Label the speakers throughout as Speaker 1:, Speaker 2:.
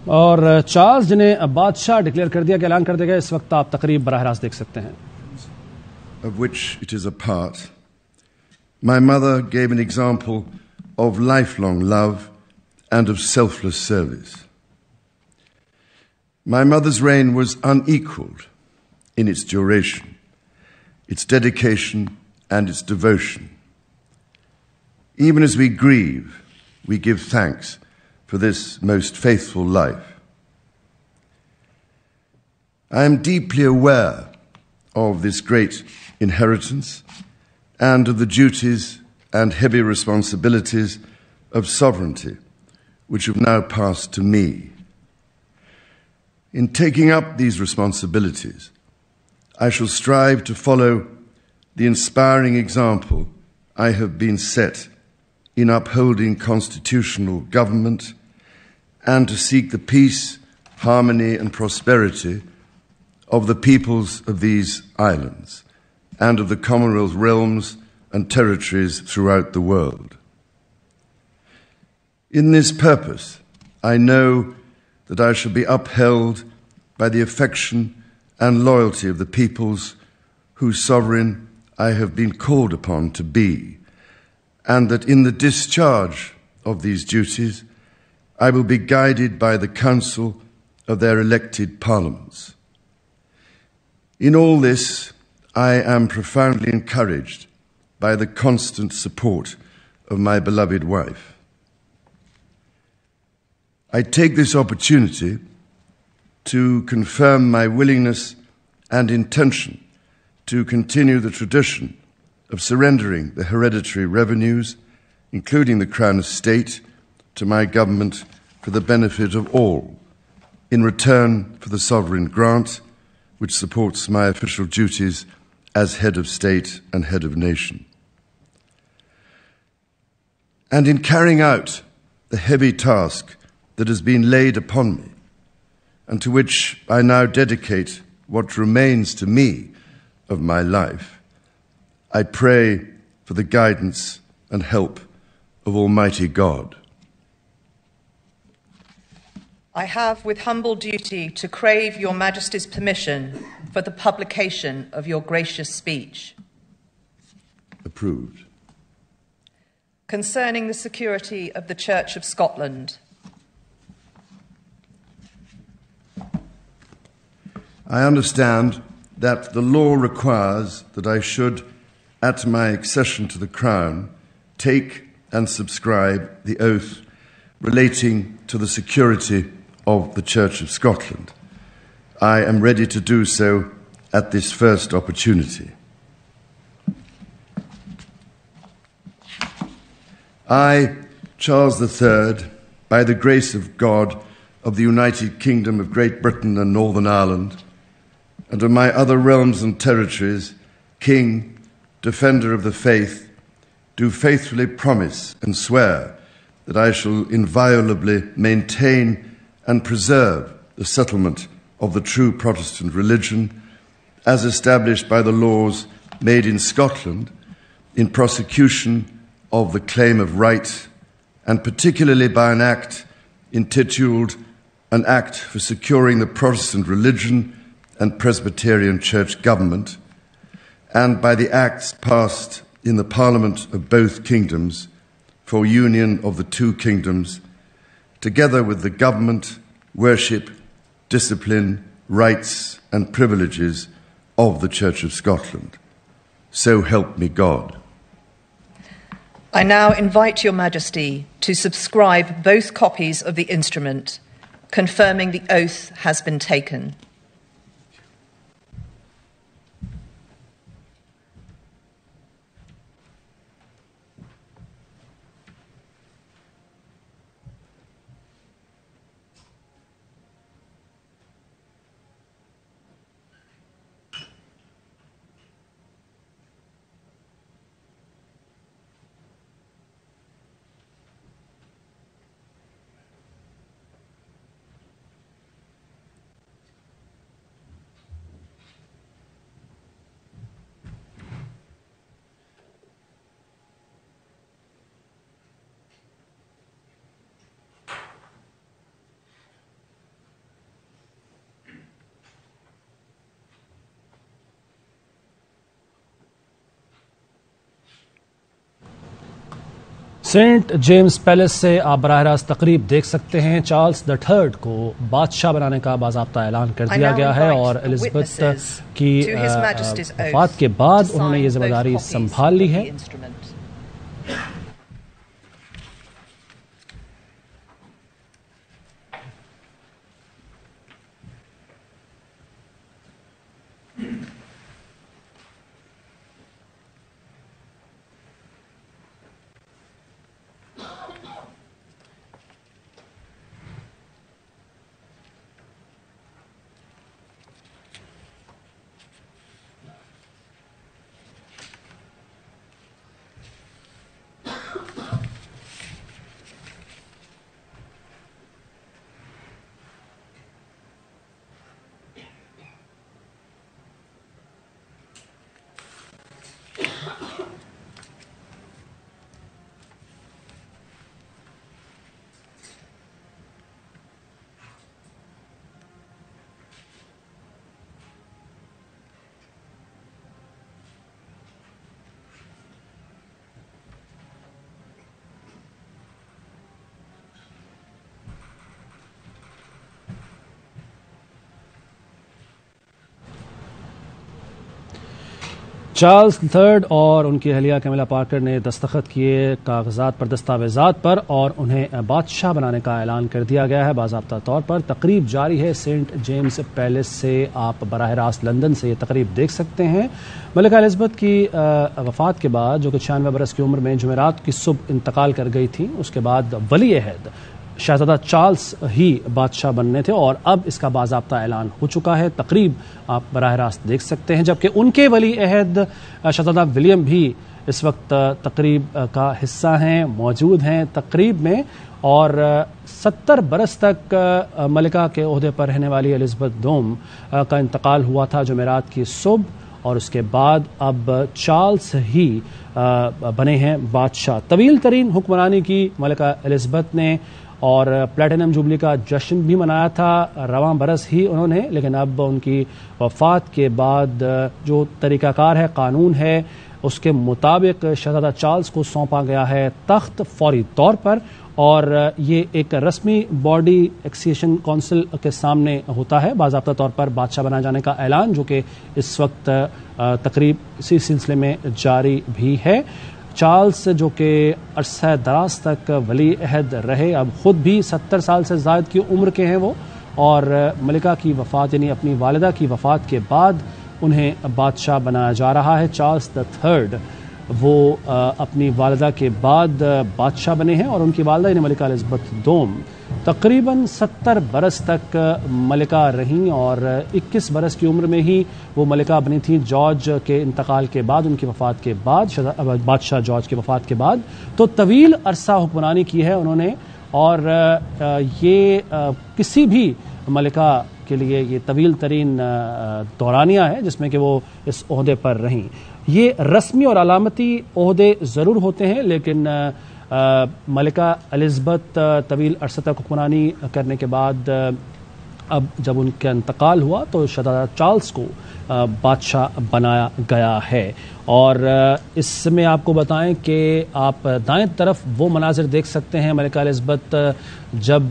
Speaker 1: और चार्ल्स जिन्हें बादशाह डिक्लेयर कर दिया, ऐलान कर दिया गया, इस वक्त आप तकरीब बराह रास्त देख सकते हैं.
Speaker 2: Of which it is a part. My mother gave an example of lifelong love and of selfless service. My mother's reign was unequaled in its duration, its dedication and its devotion. Even as we grieve, we give thanks for this most faithful life. I am deeply aware of this great inheritance and of the duties and heavy responsibilities of sovereignty which have now passed to me. In taking up these responsibilities, I shall strive to follow the inspiring example I have been set in upholding constitutional government and to seek the peace, harmony and prosperity of the peoples of these islands and of the Commonwealth realms and territories throughout the world. In this purpose, I know that I shall be upheld by the affection and loyalty of the peoples whose sovereign I have been called upon to be, and that in the discharge of these duties, I will be guided by the counsel of their elected parliaments. In all this, I am profoundly encouraged by the constant support of my beloved wife. I take this opportunity to confirm my willingness and intention to continue the tradition of surrendering the hereditary revenues, including the Crown Estate, to my government for the benefit of all, in return for the sovereign grant which supports my official duties as head of state and head of nation. And in carrying out the heavy task that has been laid upon me, and to which I now dedicate what remains to me of my life, I pray for the guidance and help of Almighty God.
Speaker 3: I have with humble duty to crave your Majesty's permission for the publication of your gracious speech.
Speaker 2: Approved.
Speaker 3: Concerning the security of the Church of Scotland.
Speaker 2: I understand that the law requires that I should, at my accession to the Crown, take and subscribe the oath relating to the security of the Church of Scotland. I am ready to do so at this first opportunity. I, Charles III, by the grace of God of the United Kingdom of Great Britain and Northern Ireland, and of my other realms and territories, King, Defender of the Faith, do faithfully promise and swear that I shall inviolably maintain and preserve the settlement of the true Protestant religion as established by the laws made in Scotland in prosecution of the claim of right, and particularly by an act intituled An Act for Securing the Protestant Religion and Presbyterian Church Government, and by the acts passed in the Parliament of both kingdoms for union of the two kingdoms, together with the government, worship, discipline, rights and privileges of the Church of Scotland. So help me God.
Speaker 3: I now invite Your Majesty to subscribe both copies of the instrument, confirming the oath has been taken.
Speaker 1: Saint James palace से आप बराह रास्त तकरीब देख सकते हैं। Charles the third को बादशाह बनाने का बाज़ाब्ता ऐलान कर दिया गया है और एलिजाबेथ की वफात के बाद उन्होंने ये जिम्मेदारी संभाल ली है। चार्ल्स थर्ड और उनकी अहलिया कैमिला पार्कर ने दस्तखत किए कागजात पर, दस्तावेजात पर, और उन्हें बादशाह बनाने का ऐलान कर दिया गया है बाज़ाब्ता तौर पर। तकरीब जारी है सेंट जेम्स पैलेस से। आप बराह रास्त लंदन से ये तकरीब देख सकते हैं। मलिका एलिजाबेथ की वफात के बाद, जो कि 96 बरस की उम्र में जुमेरात की सुबह इंतकाल कर गई थी, उसके बाद वली अहद शहजादा चार्ल्स ही बादशाह बनने थे और अब इसका बाज़ाब्ता ऐलान हो चुका है। तकरीब आप बराह रास्त देख सकते हैं, जबकि उनके वली अहद शहजादा विलियम भी इस वक्त तकरीब का हिस्सा हैं, मौजूद हैं तकरीब में। और 70 बरस तक मलिका के ओहदे पर रहने वाली एलिजाबेथ दोम का इंतकाल हुआ था जुमेरात की सुबह, और उसके बाद अब चार्ल्स ही बने हैं बादशाह। तवील तरीन हुक्मरानी की मलिका एलिजाबेथ ने और प्लेटिनम जुबली का जश्न भी मनाया था रवां बरस ही उन्होंने, लेकिन अब उनकी वफात के बाद जो तरीक़ाकार है, कानून है, उसके मुताबिक शहजादा चार्ल्स को सौंपा गया है तख्त फौरी तौर पर, और ये एक रस्मी बॉडी एक्सेशन काउंसिल के सामने होता है बाज़ाब्ता तौर पर बादशाह बनाए जाने का ऐलान, जो कि इस वक्त तकरीब इसी सिलसिले में जारी भी है। चार्ल्स जो कि अरसा दराज तक वली अहद रहे, अब ख़ुद भी 70 साल से ज़ायद की उम्र के हैं वो, और मलिका की वफ़ात यानी अपनी वालिदा की वफ़ात के बाद उन्हें बादशाह बनाया जा रहा है। चार्ल्स द थर्ड वो अपनी वालिदा के बाद बादशाह बने हैं और उनकी वालिदा यानी मलिका एलिजाबेथ दोम तकरीबन 70 बरस तक मलिका रहीं और 21 बरस की उम्र में ही वो मलिका बनी थी जॉर्ज के इंतकाल के बाद, उनकी वफ़ात के बाद, बादशाह जॉर्ज की वफ़ात के बाद। तो तवील अरसा हुक्मरानी की है उन्होंने, और ये किसी भी मलिका के लिए ये तवील तरीन दौरानिया है जिसमें कि वो इस ओहदे पर रहीं। ये रस्मी और अलामती ओहदे ज़रूर होते हैं, लेकिन मलिका एलिजाबेथ तवील अरसा तक हुक्मरानी करने के बाद अब जब उनका इंतकाल हुआ तो शहजादा चार्ल्स को बादशाह बनाया गया है। और इसमें आपको बताएं कि आप दाएं तरफ वो मनाजिर देख सकते हैं, मलिका एलिजाबेथ जब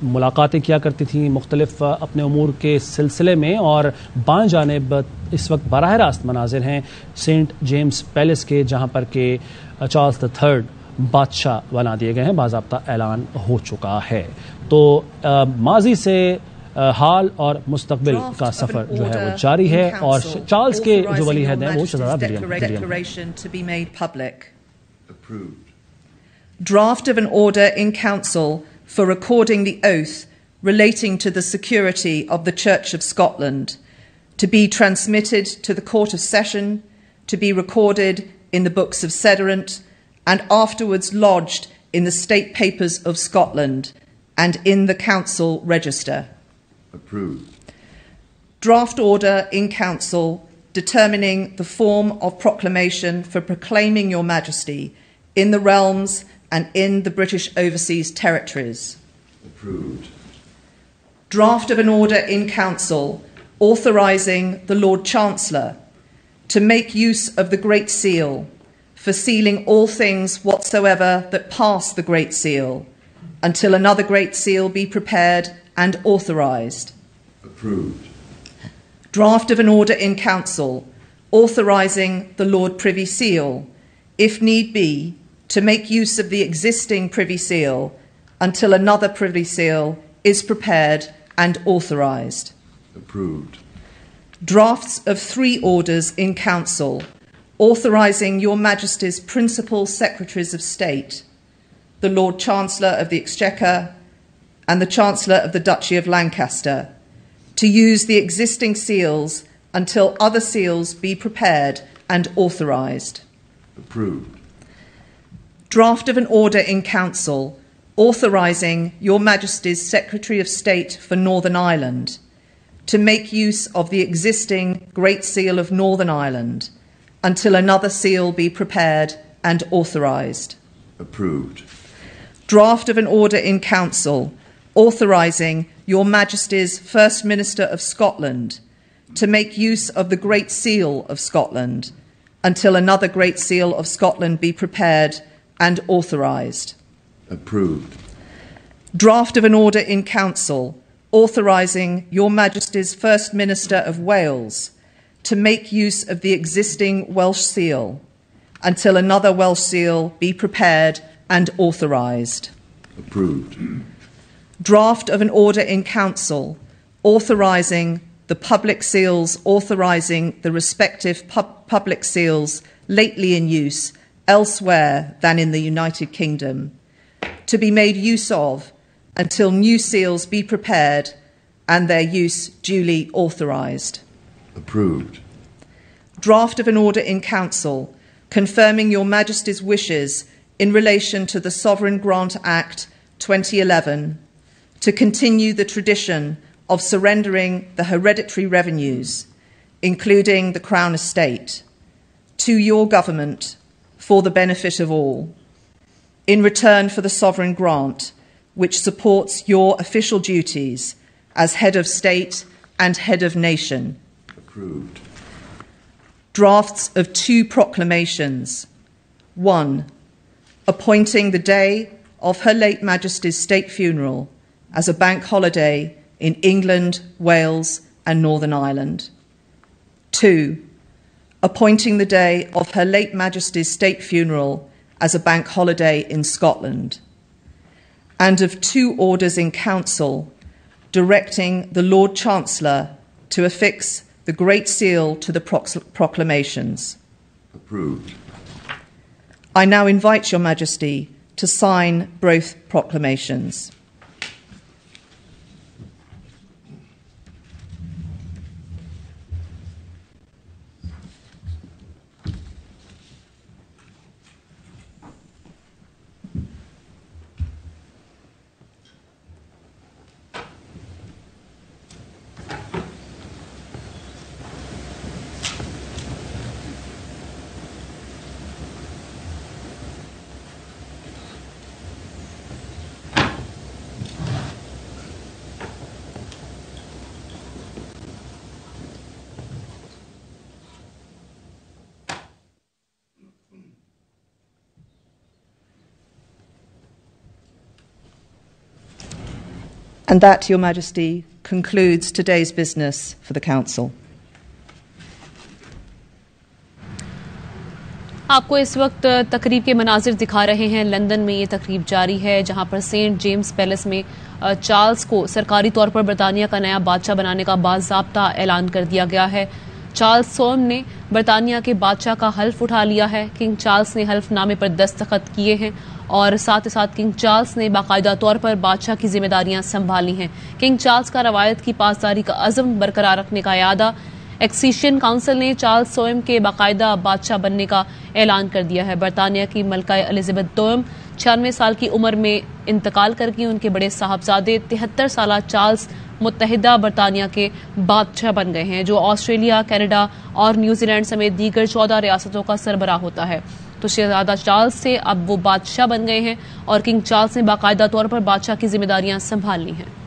Speaker 1: मुलाकातें किया करती थी मुख्तलिफ अपने उमूर के सिलसिले में, और बाएं जानिब इस वक्त बराह रास्त मनाजिर हैं सेंट जेम्स पैलेस के, जहाँ पर के चार्ल्स द थर्ड बादशाह बना दिए गए हैं, बाज़ाब्ता ऐलान हो चुका है। तो माजी से हाल और मुस्तकबिल का सफर जो है वो जारी है, और चार्ल्स के जो वली अहद हैं वो शहजादा William.
Speaker 3: Draft of an order in council for recording the oath relating to the security of the Church of Scotland, to be transmitted to the Court of Session, to be recorded in the books of Sederant, and afterwards lodged in the State Papers of Scotland and in the Council Register.
Speaker 2: Approved.
Speaker 3: Draft order in Council determining the form of proclamation for proclaiming Your Majesty in the realms and in the British Overseas Territories.
Speaker 2: Approved.
Speaker 3: Draft of an order in Council authorising the Lord Chancellor to make use of the Great Seal for sealing all things whatsoever that pass the Great Seal, until another Great Seal be prepared and authorised.
Speaker 2: Approved.
Speaker 3: Draft of an order in Council authorising the Lord Privy Seal, if need be, to make use of the existing Privy Seal until another Privy Seal is prepared and authorised.
Speaker 2: Approved.
Speaker 3: Drafts of 3 orders in Council authorising Your Majesty's Principal Secretaries of State, the Lord Chancellor of the Exchequer and the Chancellor of the Duchy of Lancaster, to use the existing seals until other seals be prepared and authorised.
Speaker 2: Approved.
Speaker 3: Draft of an order in Council authorising Your Majesty's Secretary of State for Northern Ireland to make use of the existing Great Seal of Northern Ireland until another seal be prepared and authorised.
Speaker 2: Approved.
Speaker 3: Draft of an order in Council authorising Your Majesty's First Minister of Scotland to make use of the Great Seal of Scotland until another Great Seal of Scotland be prepared and authorised.
Speaker 2: Approved.
Speaker 3: Draft of an order in Council authorising Your Majesty's First Minister of Wales to make use of the existing Welsh Seal until another Welsh Seal be prepared and authorised.
Speaker 2: Approved.
Speaker 3: Draft of an order in Council authorising the public seals authorising the respective public seals lately in use elsewhere than in the United Kingdom to be made use of until new seals be prepared and their use duly authorised.
Speaker 2: Approved.
Speaker 3: Draft of an order in Council confirming Your Majesty's wishes in relation to the Sovereign Grant Act 2011 to continue the tradition of surrendering the hereditary revenues, including the Crown Estate, to your government for the benefit of all, in return for the sovereign grant, which supports your official duties as head of state and head of nation.
Speaker 2: Approved.
Speaker 3: Drafts of 2 proclamations. 1. Appointing the day of Her late Majesty's state funeral as a bank holiday in England, Wales and Northern Ireland. 2. Appointing the day of Her late Majesty's state funeral as a bank holiday in Scotland. And of 2 orders in Council directing the Lord Chancellor to affix the Great Seal to the proclamations.
Speaker 2: Approved.
Speaker 3: I now invite Your Majesty to sign both proclamations. And that, Your Majesty, concludes today's business for the Council.
Speaker 4: आपको इस वक्त तकरीब के मनाजिर दिखा रहे हैं। London में ये तकरीब जारी है, जहां पर सेंट जेम्स पैलेस में चार्ल्स को सरकारी तौर पर बरतानिया का नया बादशाह बनाने का बाज़ाब्ता ऐलान कर दिया गया है। चार्ल्स सोम ने बरतानिया के बादशाह का हल्फ उठा लिया है। किंग चार्ल्स ने हल्फनामे पर दस्तखत किए हैं और साथ ही साथ किंग चार्ल्स ने बाकायदा तौर पर बादशाह की जिम्मेदारियां संभाली हैं। किंग चार्ल्स का रवायत की पासदारी का अज़म बरकरार रखने का यादा एक्सीशियन काउंसिल ने चार्ल्स सोम के बाकायदा बादशाह बनने का ऐलान कर दिया है। बरतानिया की मलका एलिजाबेथ दोम 96 साल की उम्र में इंतकाल कर गई। उनके बड़े साहबजादे 73 साल चार्ल्स मुत्तहिदा बरतानिया के बादशाह बन गए हैं, जो ऑस्ट्रेलिया, कनाडा और न्यूजीलैंड समेत दीगर 14 रियासतों का सरबराह होता है। तो शहजादा चार्ल्स से अब वो बादशाह बन गए हैं और किंग चार्ल्स ने बाकायदा तौर पर बादशाह की जिम्मेदारियां संभाल ली हैं।